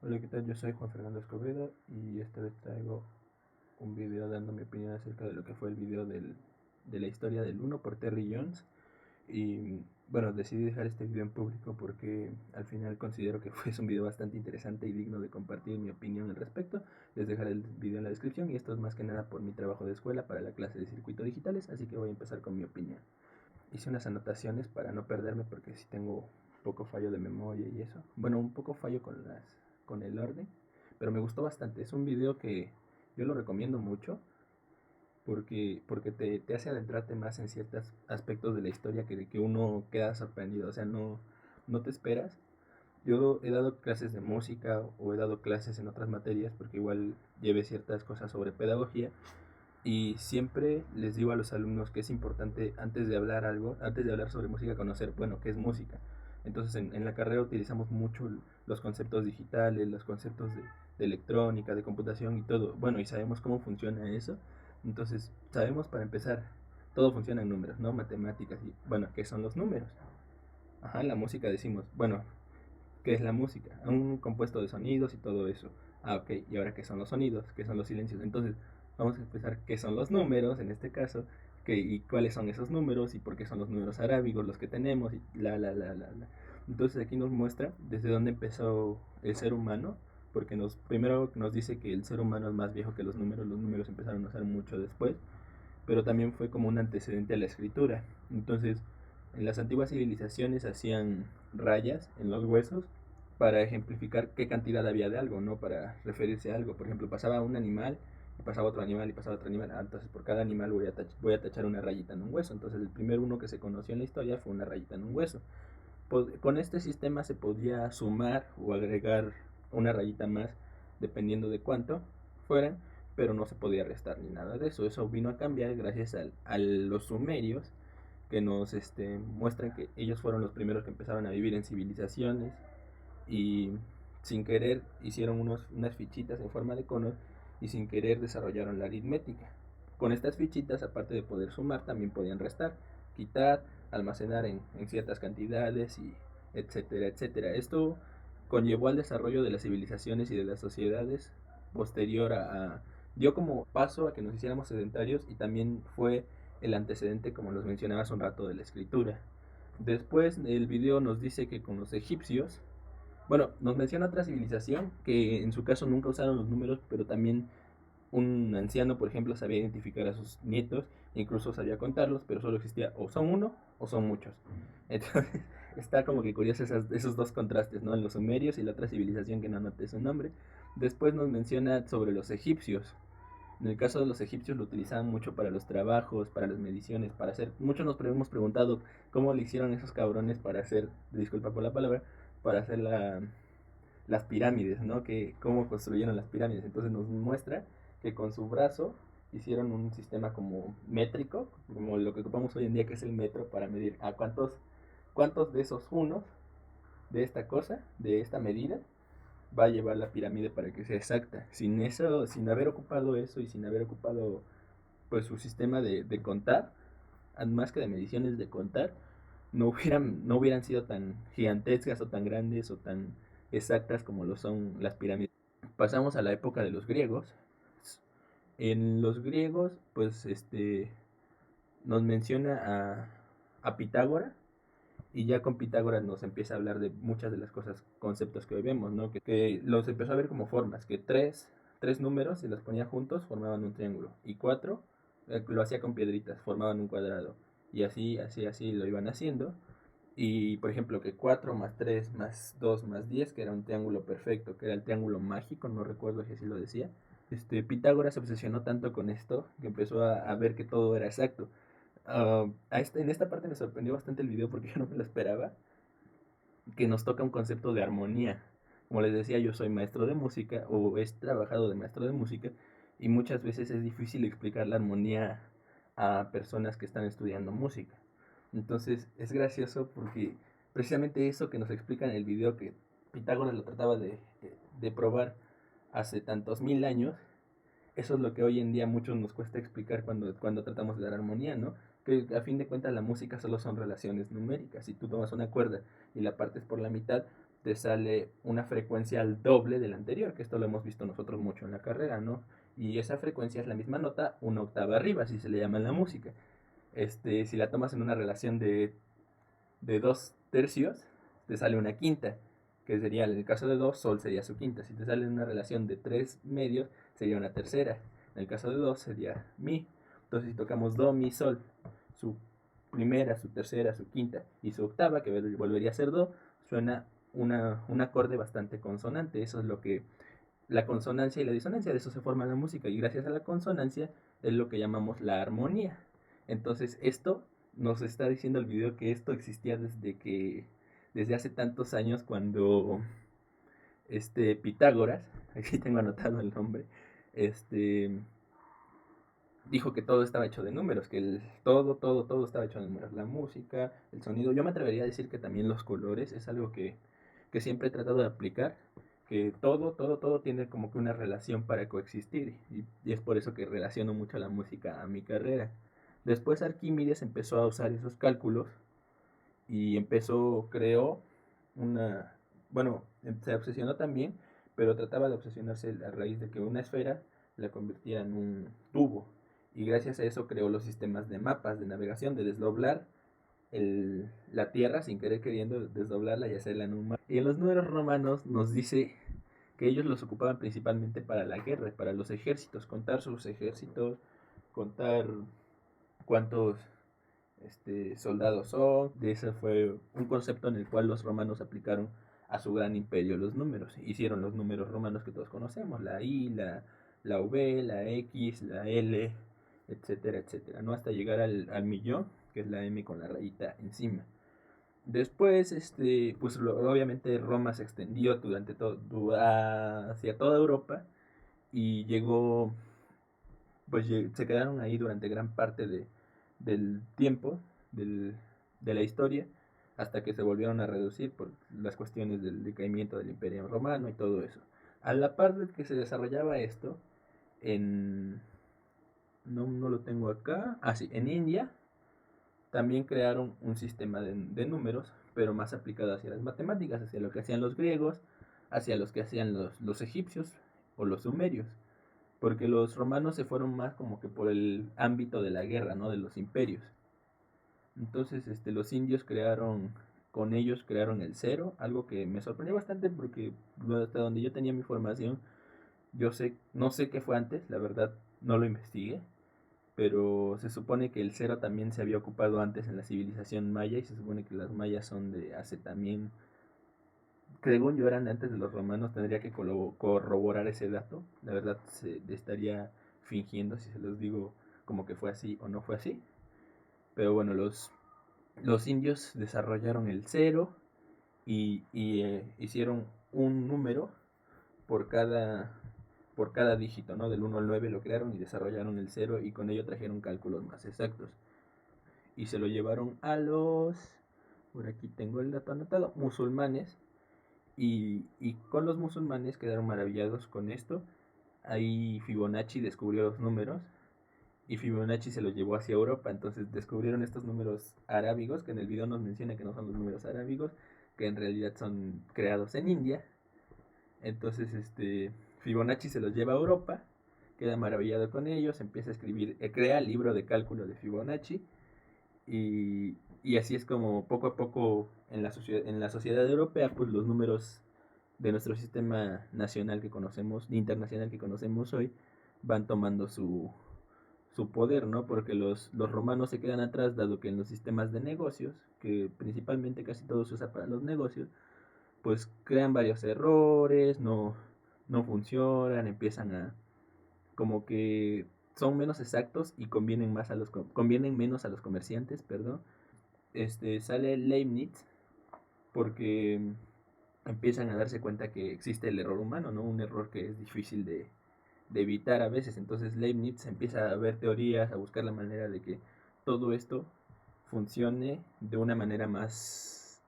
Hola, ¿qué tal? Yo soy Juan Fernando Escobedo y esta vez traigo un video dando mi opinión acerca de lo que fue el video de la historia del uno por Terry Jones. Y bueno, decidí dejar este video en público porque al final considero que fue un video bastante interesante y digno de compartir mi opinión al respecto. Les dejaré el video en la descripción y esto es más que nada por mi trabajo de escuela para la clase de circuitos digitales, así que voy a empezar con mi opinión. Hice unas anotaciones para no perderme porque si tengo un poco fallo de memoria y eso. Bueno, un poco fallo con el orden, pero me gustó bastante. Es un video que yo lo recomiendo mucho porque te hace adentrarte más en ciertos aspectos de la historia que uno queda sorprendido. O sea, no te esperas. Yo he dado clases de música o he dado clases en otras materias porque igual llevé ciertas cosas sobre pedagogía y siempre les digo a los alumnos que es importante antes de hablar sobre música, conocer, bueno, qué es música. Entonces en la carrera utilizamos mucho los conceptos digitales, los conceptos de electrónica, de computación y todo. Bueno, y sabemos cómo funciona eso. Entonces sabemos para empezar, todo funciona en números, ¿no? Matemáticas y, bueno, ¿qué son los números? Ajá, la música decimos, bueno, ¿qué es la música? Un compuesto de sonidos y todo eso. Ah, ok. ¿Y ahora qué son los sonidos? ¿Qué son los silencios? Entonces, vamos a empezar qué son los números en este caso, y cuáles son esos números y por qué son los números arábigos los que tenemos y la. Entonces aquí nos muestra desde dónde empezó el ser humano, porque primero nos dice que el ser humano es más viejo que los números empezaron a usar mucho después, pero también fue como un antecedente a la escritura. Entonces, en las antiguas civilizaciones hacían rayas en los huesos para ejemplificar qué cantidad había de algo, ¿no? Para referirse a algo. Por ejemplo, pasaba un animal, y pasaba otro animal, y pasaba otro animal. Ah, entonces, por cada animal voy a tachar una rayita en un hueso. Entonces, el primer uno que se conoció en la historia fue una rayita en un hueso. Con este sistema se podía sumar o agregar una rayita más, dependiendo de cuánto fueran, pero no se podía restar ni nada de eso. Eso vino a cambiar gracias a los sumerios, que nos muestran que ellos fueron los primeros que empezaron a vivir en civilizaciones y sin querer hicieron unas fichitas en forma de cono y sin querer desarrollaron la aritmética. Con estas fichitas, aparte de poder sumar, también podían restar, quitar, almacenar en ciertas cantidades y etcétera, etcétera. Esto conllevó al desarrollo de las civilizaciones y de las sociedades posterior dio como paso a que nos hiciéramos sedentarios y también fue el antecedente, como los mencionaba hace un rato, de la escritura. Después el video nos dice que con los egipcios, bueno, nos menciona otra civilización que en su caso nunca usaron los números, pero también un anciano, por ejemplo, sabía identificar a sus nietos, incluso sabía contarlos, pero solo existía o son uno o son muchos. Entonces, está como que curioso esos dos contrastes, ¿no? En los sumerios y la otra civilización que no anoté su nombre. Después nos menciona sobre los egipcios. En el caso de los egipcios lo utilizaban mucho para los trabajos, para las mediciones, para hacer... Muchos nos hemos preguntado cómo le hicieron esos cabrones para hacer, disculpa por la palabra, para hacer las pirámides, ¿no? Cómo construyeron las pirámides. Entonces nos muestra que con su brazo hicieron un sistema como métrico, como lo que ocupamos hoy en día que es el metro, para medir a cuántos de esos unos de esta cosa, de esta medida, va a llevar la pirámide para que sea exacta. Sin eso, sin haber ocupado eso y sin haber ocupado pues su sistema de contar, más que de mediciones de contar, no hubieran sido tan gigantescas o tan grandes o tan exactas como lo son las pirámides. Pasamos a la época de los griegos. En los griegos, pues nos menciona a Pitágoras, y ya con Pitágoras nos empieza a hablar de muchas de las cosas, conceptos que hoy vemos, ¿no? Que los empezó a ver como formas, que tres números, si los ponía juntos, formaban un triángulo, y cuatro, lo hacía con piedritas, formaban un cuadrado, y así, así, así lo iban haciendo. Y por ejemplo, que 4 más 3 más 2 más 10 que era un triángulo perfecto, que era el triángulo mágico, no recuerdo si así lo decía. Pitágoras se obsesionó tanto con esto que empezó a ver que todo era exacto. En esta parte me sorprendió bastante el video porque yo no me lo esperaba, que nos toca un concepto de armonía. Como les decía, yo soy maestro de música o he trabajado de maestro de música y muchas veces es difícil explicar la armonía a personas que están estudiando música. Entonces es gracioso porque precisamente eso que nos explica en el video que Pitágoras lo trataba de probar hace tantos mil años, eso es lo que hoy en día a muchos nos cuesta explicar cuando tratamos de dar armonía, ¿no? Que a fin de cuentas la música solo son relaciones numéricas. Si tú tomas una cuerda y la partes por la mitad, te sale una frecuencia al doble de la anterior, que esto lo hemos visto nosotros mucho en la carrera, ¿no? Y esa frecuencia es la misma nota, una octava arriba, así se le llama en la música. Si la tomas en una relación de 2 tercios, te sale una quinta, que sería, en el caso de do, sol sería su quinta. Si te sale en una relación de 3 medios, sería una tercera. En el caso de do, sería mi. Entonces, si tocamos do, mi, sol, su primera, su tercera, su quinta y su octava, que volvería a ser do, suena un acorde bastante consonante. Eso es lo que la consonancia y la disonancia, de eso se forma la música, y gracias a la consonancia es lo que llamamos la armonía. Entonces esto nos está diciendo el video que esto existía desde hace tantos años, cuando Pitágoras, aquí tengo anotado el nombre, dijo que todo estaba hecho de números, que todo estaba hecho de números, la música, el sonido. Yo me atrevería a decir que también los colores es algo que siempre he tratado de aplicar, que todo tiene como que una relación para coexistir, y es por eso que relaciono mucho la música a mi carrera. Después Arquímedes empezó a usar esos cálculos y creó una, bueno, se obsesionó también, pero trataba de obsesionarse a raíz de que una esfera la convirtiera en un tubo, y gracias a eso creó los sistemas de mapas de navegación, de desdoblar la tierra sin querer queriendo, desdoblarla y hacerla en un mapa. Y en los números romanos nos dice que ellos los ocupaban principalmente para la guerra, para los ejércitos, contar sus ejércitos, contar cuántos soldados son. De ese fue un concepto en el cual los romanos aplicaron a su gran imperio los números. Hicieron los números romanos que todos conocemos, la I, la V, la X, la L, etcétera, etcétera, ¿no? Hasta llegar al millón, que es la M con la rayita encima. Después, pues obviamente Roma se extendió hacia toda Europa, y llegó, pues se quedaron ahí durante gran parte del tiempo del, de la historia, hasta que se volvieron a reducir por las cuestiones del decaimiento del Imperio Romano y todo eso. A la par de que se desarrollaba esto, no lo tengo acá, sí, en India también crearon un sistema de números, pero más aplicado hacia las matemáticas, hacia lo que hacían los griegos, hacia los que hacían los egipcios o los sumerios, porque los romanos se fueron más como que por el ámbito de la guerra, ¿no? De los imperios. Entonces, con ellos crearon el cero, algo que me sorprendió bastante, porque hasta donde yo tenía mi formación, no sé qué fue antes, la verdad no lo investigué, pero se supone que el cero también se había ocupado antes en la civilización maya, y se supone que las mayas son de hace también, según yo eran antes de los romanos. Tendría que corroborar ese dato, la verdad estaría fingiendo si se los digo como que fue así o no fue así. Pero bueno, los indios desarrollaron el cero, y hicieron un número por cada dígito, ¿no? Del 1 al 9 lo crearon y desarrollaron el cero, y con ello trajeron cálculos más exactos. Y se lo llevaron a por aquí tengo el dato anotado, musulmanes, y con los musulmanes quedaron maravillados con esto. Ahí Fibonacci descubrió los números, y Fibonacci se los llevó hacia Europa. Entonces descubrieron estos números arábigos, que en el video nos menciona que no son los números arábigos, que en realidad son creados en India. Entonces Fibonacci se los lleva a Europa, queda maravillado con ellos, empieza a escribir, crea el libro de cálculo de Fibonacci, y así es como poco a poco en la sociedad europea, pues los números de nuestro sistema nacional que conocemos, internacional que conocemos hoy, van tomando su poder, ¿no? Porque los romanos se quedan atrás, dado que en los sistemas de negocios, que principalmente casi todo se usa para los negocios, pues crean varios errores, no funcionan, empiezan a, como que son menos exactos, y convienen menos a los comerciantes, perdón. Sale Leibniz, porque empiezan a darse cuenta que existe el error humano, ¿no? Un error que es difícil de evitar a veces. Entonces Leibniz empieza a ver teorías, a buscar la manera de que todo esto funcione de una manera más,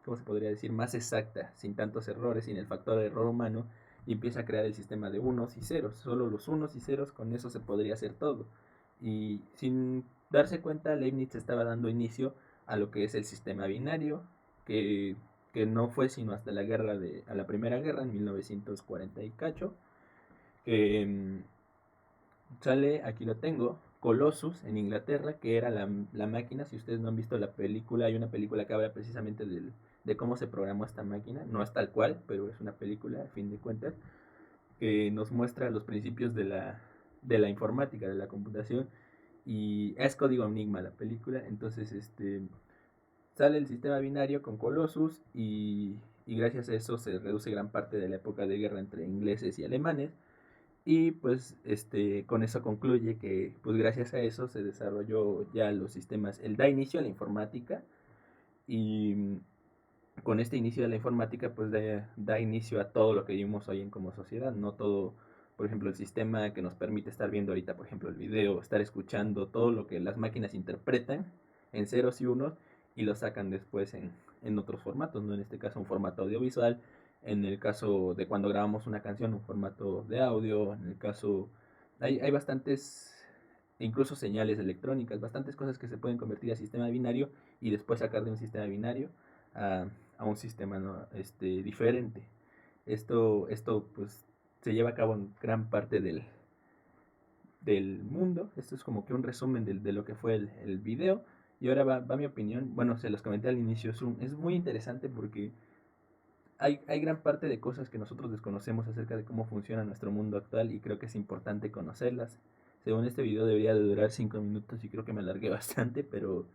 ¿cómo se podría decir?, más exacta, sin tantos errores, sin el factor de error humano, y empieza a crear el sistema de unos y ceros. Solo los unos y ceros, con eso se podría hacer todo. Y sin darse cuenta, Leibniz estaba dando inicio a lo que es el sistema binario, que que no fue sino hasta a la Primera Guerra en 1940 y cacho, que sale, aquí lo tengo, Colossus en Inglaterra, que era la máquina. Si ustedes no han visto la película, hay una película que habla precisamente de cómo se programó esta máquina. No es tal cual, pero es una película, a fin de cuentas, que nos muestra los principios de la informática, de la computación. Y es código Enigma la película. Entonces, sale el sistema binario con Colossus y gracias a eso se reduce gran parte de la época de guerra entre ingleses y alemanes. Y pues con eso concluye que pues gracias a eso se desarrolló ya los sistemas, él da inicio a la informática y con este inicio de la informática pues da inicio a todo lo que vivimos hoy en como sociedad, no todo, por ejemplo el sistema que nos permite estar viendo ahorita, por ejemplo el video, estar escuchando todo lo que las máquinas interpretan en ceros y unos y lo sacan después en otros formatos, ¿no? En este caso un formato audiovisual, en el caso de cuando grabamos una canción, un formato de audio, en el caso, hay bastantes, incluso señales electrónicas, bastantes cosas que se pueden convertir a sistema binario y después sacar de un sistema binario a un sistema, ¿no? Diferente. Esto pues se lleva a cabo en gran parte del mundo. Esto es como que un resumen de lo que fue el video. Y ahora va mi opinión. Bueno, se los comenté al inicio. Es muy interesante porque hay gran parte de cosas que nosotros desconocemos acerca de cómo funciona nuestro mundo actual y creo que es importante conocerlas. Según este video debería de durar 5 minutos y creo que me alargué bastante, pero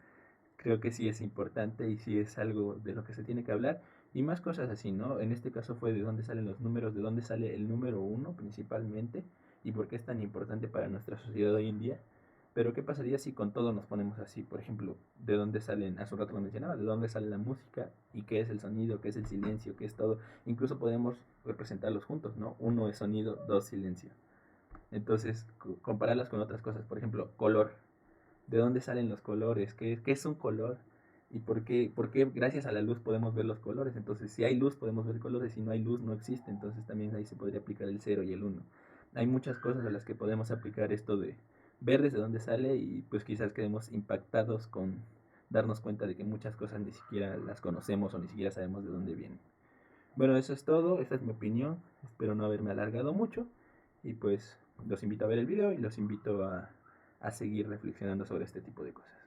creo que sí es importante y sí es algo de lo que se tiene que hablar. Y más cosas así, ¿no? En este caso fue de dónde salen los números, de dónde sale el número uno principalmente y por qué es tan importante para nuestra sociedad hoy en día. Pero ¿qué pasaría si con todo nos ponemos así? Por ejemplo, ¿de dónde salen? Hace un rato lo mencionaba, ¿de dónde sale la música? ¿Y qué es el sonido? ¿Qué es el silencio? ¿Qué es todo? Incluso podemos representarlos juntos, ¿no? Uno es sonido, dos silencio. Entonces, compararlas con otras cosas. Por ejemplo, color. ¿De dónde salen los colores? ¿Qué es un color? ¿Y por qué gracias a la luz podemos ver los colores? Entonces, si hay luz podemos ver colores, si no hay luz no existe. Entonces también ahí se podría aplicar el cero y el uno. Hay muchas cosas a las que podemos aplicar esto de ver desde dónde sale y pues quizás quedemos impactados con darnos cuenta de que muchas cosas ni siquiera las conocemos o ni siquiera sabemos de dónde vienen. Bueno, eso es todo, esta es mi opinión, espero no haberme alargado mucho y pues los invito a ver el video y los invito a seguir reflexionando sobre este tipo de cosas.